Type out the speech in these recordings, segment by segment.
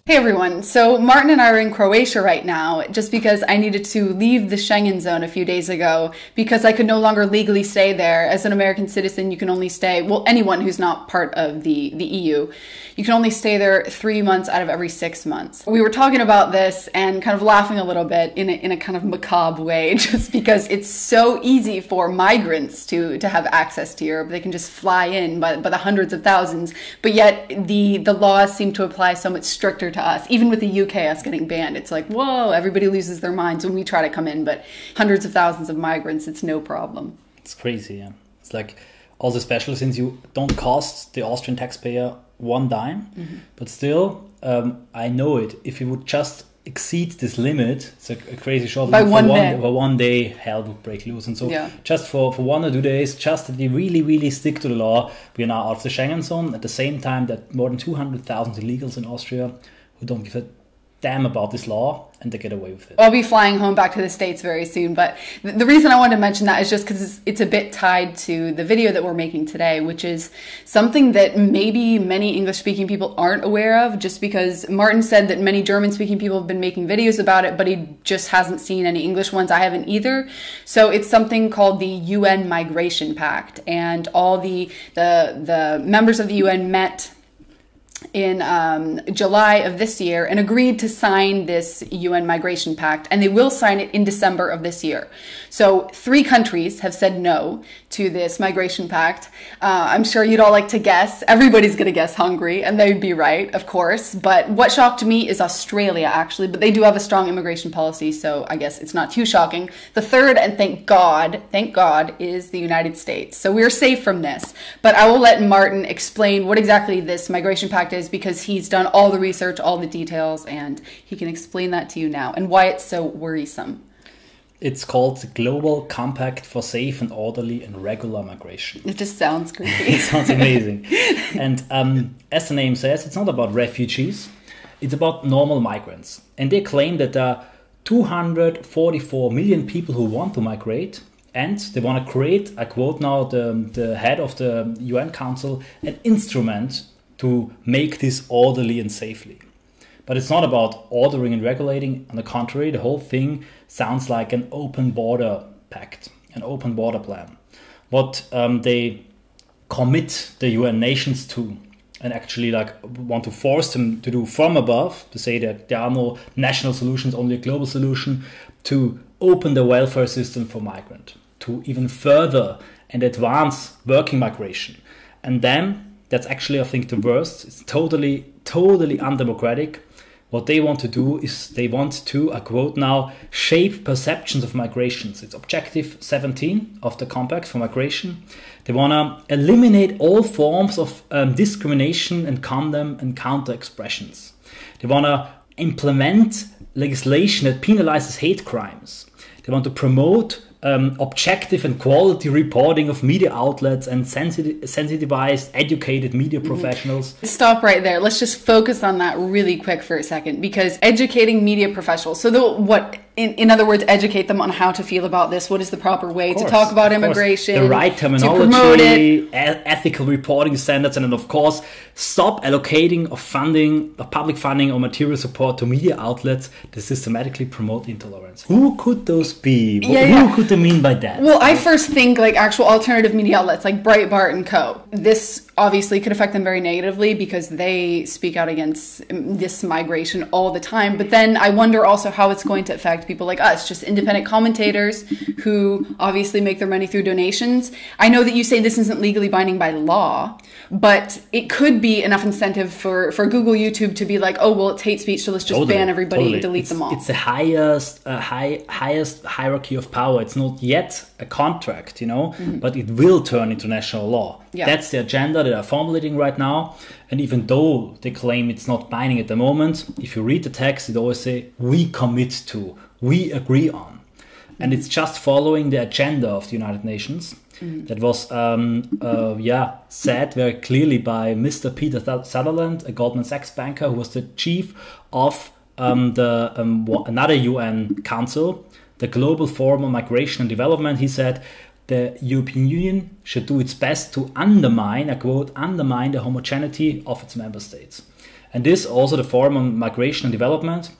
Hey everyone, so Martin and I are in Croatia right now just because I needed to leave the Schengen zone a few days ago because I could no longer legally stay there. As an American citizen, you can only stay, well, anyone who's not part of the EU, you can only stay there 3 months out of every 6 months. We were talking about this and kind of laughing a little bit in a kind of macabre way just because it's so easy for migrants to have access to Europe. They can just fly in by the hundreds of thousands, but yet the laws seem to apply so much stricter to us. Even with the UK, us getting banned, it's like, whoa, everybody loses their minds when we try to come in, but hundreds of thousands of migrants, it's no problem. It's crazy, yeah. It's like, also especially since you don't cost the Austrian taxpayer one dime, but still, I know it. If you would just exceed this limit, it's a crazy short by limit, one day, hell would break loose. And so just for 1 or 2 days, just that we really stick to the law, we are now out of the Schengen zone. At the same time that more than 200,000 illegals in Austria who don't give a damn about this law, and they get away with it. I'll be flying home back to the States very soon, but the reason I wanted to mention that is just because it's a bit tied to the video that we're making today, which is something that maybe many English-speaking people aren't aware of, just because Martin said that many German-speaking people have been making videos about it, but he just hasn't seen any English ones. I haven't either. So it's something called the UN Migration Pact, and all the members of the UN met in July of this year and agreed to sign this UN Migration Pact, and they will sign it in December of this year. So 3 countries have said no to this Migration Pact. I'm sure you'd all like to guess. Everybody's going to guess Hungary, and they'd be right, of course. But what shocked me is Australia, actually. But they do have a strong immigration policy, so I guess it's not too shocking. The third, and thank God, is the United States. So we're safe from this. But I will let Martin explain what exactly this Migration Pact is, because he's done all the research, all the details, and he can explain that to you now and why it's so worrisome. It's called the Global Compact for Safe and Orderly and Regular Migration. It just sounds creepy. It sounds amazing. And as the name says, it's not about refugees. It's about normal migrants. And they claim that there are 244 million people who want to migrate, and they want to create, I quote now the head of the UN Council, an instrument to make this orderly and safely. But it's not about ordering and regulating. On the contrary, the whole thing sounds like an open border pact, an open border plan. What they commit the UN nations to, and actually want to force them to do from above, to say that there are no national solutions, only a global solution, to open the welfare system for migrants, to even further and advance working migration. And then, that's actually, I think, the worst. It's totally undemocratic. What they want to do is they want to, I quote now, shape perceptions of migrations. It's Objective 17 of the Compact for Migration. They want to eliminate all forms of discrimination and condemn and counter expressions. They want to implement legislation that penalizes hate crimes. They want to promote objective and quality reporting of media outlets and sensitivized, educated media professionals. Stop right there. Let's just focus on that really quick for a second, because educating media professionals, so in other words, educate them on how to feel about this. What is the proper way to talk about immigration? The right terminology, ethical reporting standards, and then of course, stop allocating of funding, of public funding or material support to media outlets that systematically promote intolerance. Who could those be? Who could they mean by that? Well, I first think like actual alternative media outlets like Breitbart and Co. This obviously could affect them very negatively because they speak out against this migration all the time. But then I wonder also how it's going to affect people like us, just independent commentators who obviously make their money through donations. I know that you say this isn't legally binding by law, but it could be enough incentive for Google, YouTube to be like, oh, well, it's hate speech, so let's just ban everybody and delete them all. It's the highest hierarchy of power. It's not yet a contract, but it will turn into national law. Yeah. That's the agenda that they're formulating right now. And even though they claim it's not binding at the moment, if you read the text, it always say, we commit to, we agree on. And it's just following the agenda of the United Nations. That was said very clearly by Mr. Peter Sutherland, a Goldman Sachs banker who was the chief of another UN council, the Global Forum on Migration and Development. He said the European Union should do its best to undermine, I quote, undermine the homogeneity of its member states. And this, also the Forum on Migration and Development,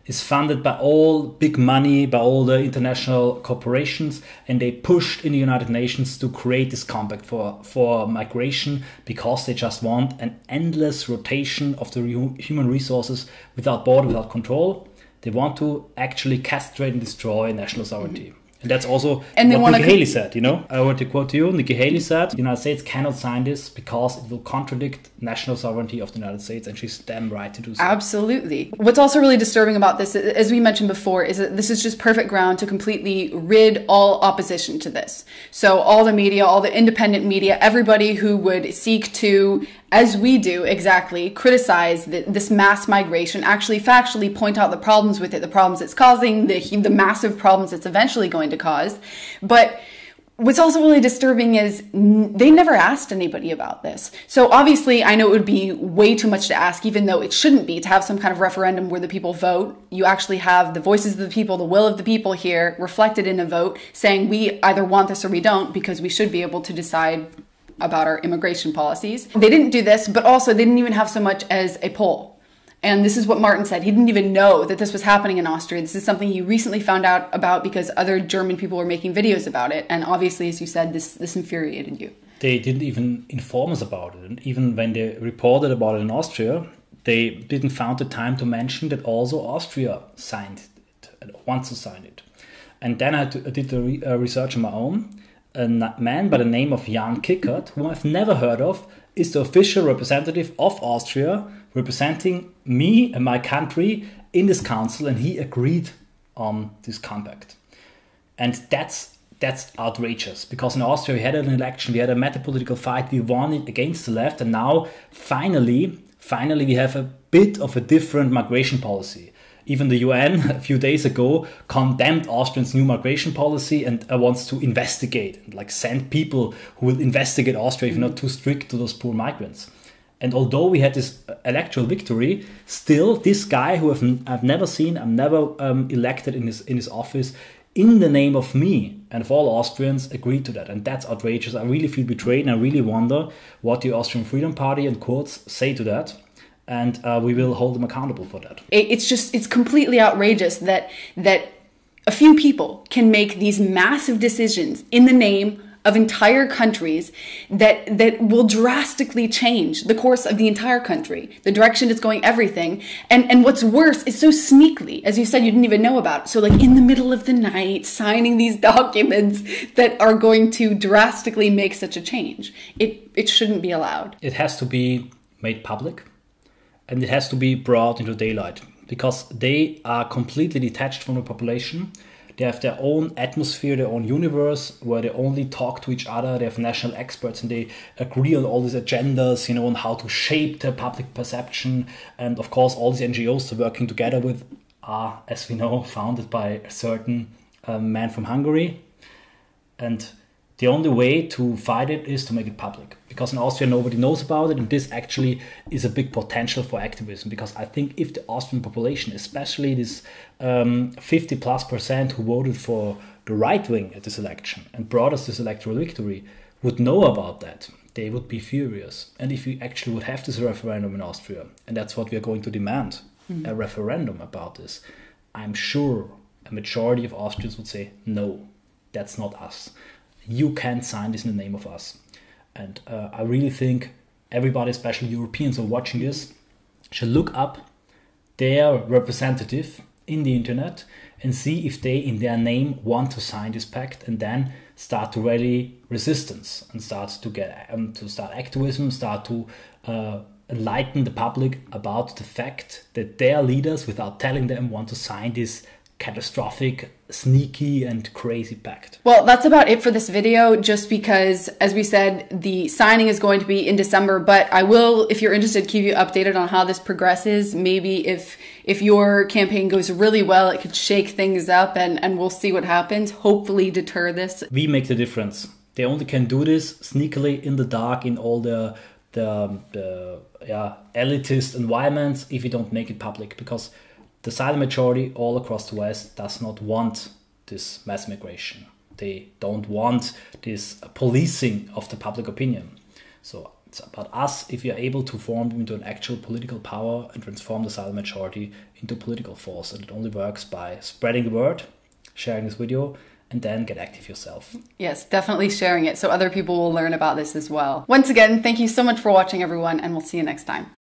is funded by all big money, by all the international corporations, and they pushed in the United Nations to create this compact for migration, because they just want an endless rotation of the human resources without border, without control. They want to actually castrate and destroy national sovereignty. And that's also what Nikki Haley said, you know. I want to quote to you. Nikki Haley said, the United States cannot sign this because it will contradict national sovereignty of the United States, and she's damn right to do so. Absolutely. What's also really disturbing about this, as we mentioned before, is that this is just perfect ground to completely rid all opposition to this. So all the media, all the independent media, everybody who would seek to, as we do exactly, criticize this mass migration, actually factually point out the problems with it, the problems it's causing, the massive problems it's eventually going to cause. But what's also really disturbing is they never asked anybody about this. So obviously, I know it would be way too much to ask, even though it shouldn't be, to have some kind of referendum where the people vote. You actually have the voices of the people, the will of the people here reflected in a vote saying we either want this or we don't, because we should be able to decide about our immigration policies. They didn't do this, but also they didn't even have so much as a poll. And this is what Martin said. He didn't even know that this was happening in Austria. This is something he recently found out about because other German people were making videos about it. And obviously, as you said, this infuriated you. They didn't even inform us about it. And even when they reported about it in Austria, they didn't find the time to mention that also Austria signed it and wants to sign it. And then I did the research on my own. A man by the name of Jan Kickert, whom I've never heard of, is the official representative of Austria, representing me and my country in this council, and he agreed on this compact. And that's outrageous, because in Austria we had an election, we had a meta political fight, we won it against the left, and now finally we have a bit of a different migration policy. Even the UN a few days ago condemned Austria's new migration policy and wants to investigate, and like send people who will investigate Austria if not too strict to those poor migrants. And although we had this electoral victory, still this guy who I've never seen, I'm never elected in his office, in the name of me and of all Austrians, agreed to that. And that's outrageous. I really feel betrayed, and I really wonder what the Austrian Freedom Party and Kurz say to that. And we will hold them accountable for that. It's completely outrageous that a few people can make these massive decisions in the name of entire countries that will drastically change the course of the entire country, the direction it's going, everything. And what's worse is so sneakily, as you said, you didn't even know about it. So like in the middle of the night, signing these documents that are going to drastically make such a change. It shouldn't be allowed. It has to be made public. And it has to be brought into daylight, because they are completely detached from the population. They have their own atmosphere, their own universe, where they only talk to each other. They have national experts, and they agree on all these agendas, on how to shape the public perception. And of course, all these NGOs they're working together with are, as we know, founded by a certain man from Hungary. And the only way to fight it is to make it public, because in Austria nobody knows about it, and this actually is a big potential for activism. Because I think if the Austrian population, especially this 50+% who voted for the right wing at this election and brought us this electoral victory, would know about that, they would be furious. And if we actually would have this referendum in Austria, and that's what we are going to demand, a referendum about this, I'm sure a majority of Austrians would say, no, that's not us. You can't sign this in the name of us. And I really think everybody, especially Europeans who are watching this, should look up their representative in the internet and see if they, in their name, want to sign this pact, and then start to rally resistance and start to get start activism, start to enlighten the public about the fact that their leaders, without telling them, want to sign this catastrophic, sneaky and crazy pact. Well, that's about it for this video, just because, as we said, the signing is going to be in December, but I will, if you're interested, keep you updated on how this progresses. Maybe if your campaign goes really well, it could shake things up, and we'll see what happens, hopefully deter this. We make the difference. They only can do this sneakily in the dark in all the elitist environments if you don't make it public, because the silent majority all across the West does not want this mass migration. They don't want this policing of the public opinion. So It's about us if we are able to form them into an actual political power and transform the silent majority into political force. And it only works by spreading the word, sharing this video, and then get active yourself. Yes, definitely sharing it so other people will learn about this as well. Once again, thank you so much for watching, everyone, and we'll see you next time.